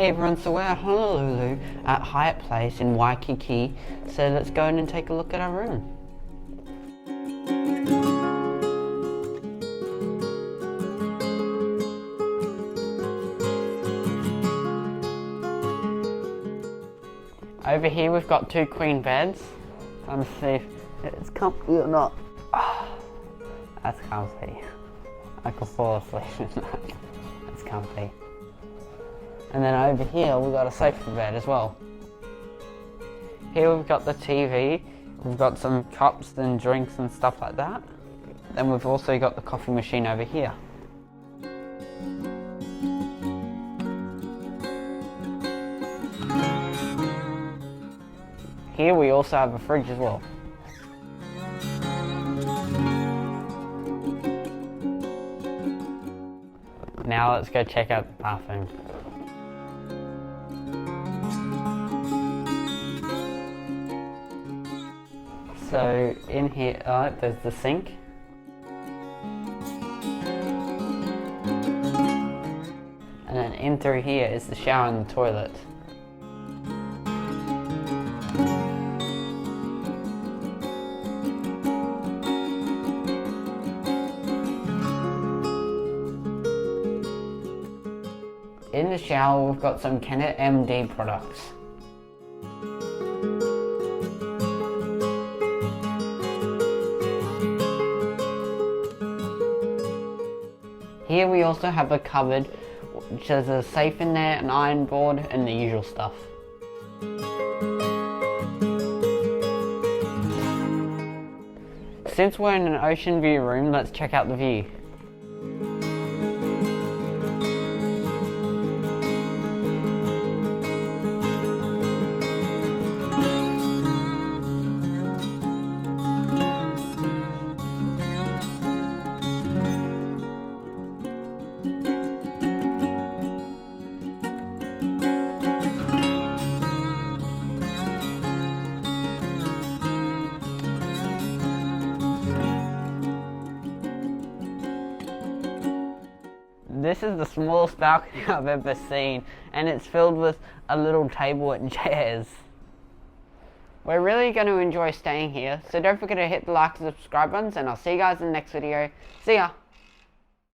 Hey everyone, so we're at Honolulu at Hyatt Place in Waikiki, so let's go in and take a look at our room. Over here we've got two queen beds. Trying to see if it's comfy or not. Oh, that's comfy. I could fall asleep in that. That's comfy. And then over here we've got a sofa bed as well. Here we've got the TV. We've got some cups and drinks and stuff like that. Then we've also got the coffee machine over here. Here we also have a fridge as well. Now let's go check out the bathroom. So in here, there's the sink. And then in through here is the shower and the toilet. In the shower we've got some Kennett MD products. Here we also have a cupboard which has a safe in there, an iron board and the usual stuff. Since we're in an ocean view room, let's check out the view. This is the smallest balcony I've ever seen, and it's filled with a little table and chairs. We're really going to enjoy staying here, so don't forget to hit the like and subscribe buttons, and I'll see you guys in the next video. See ya!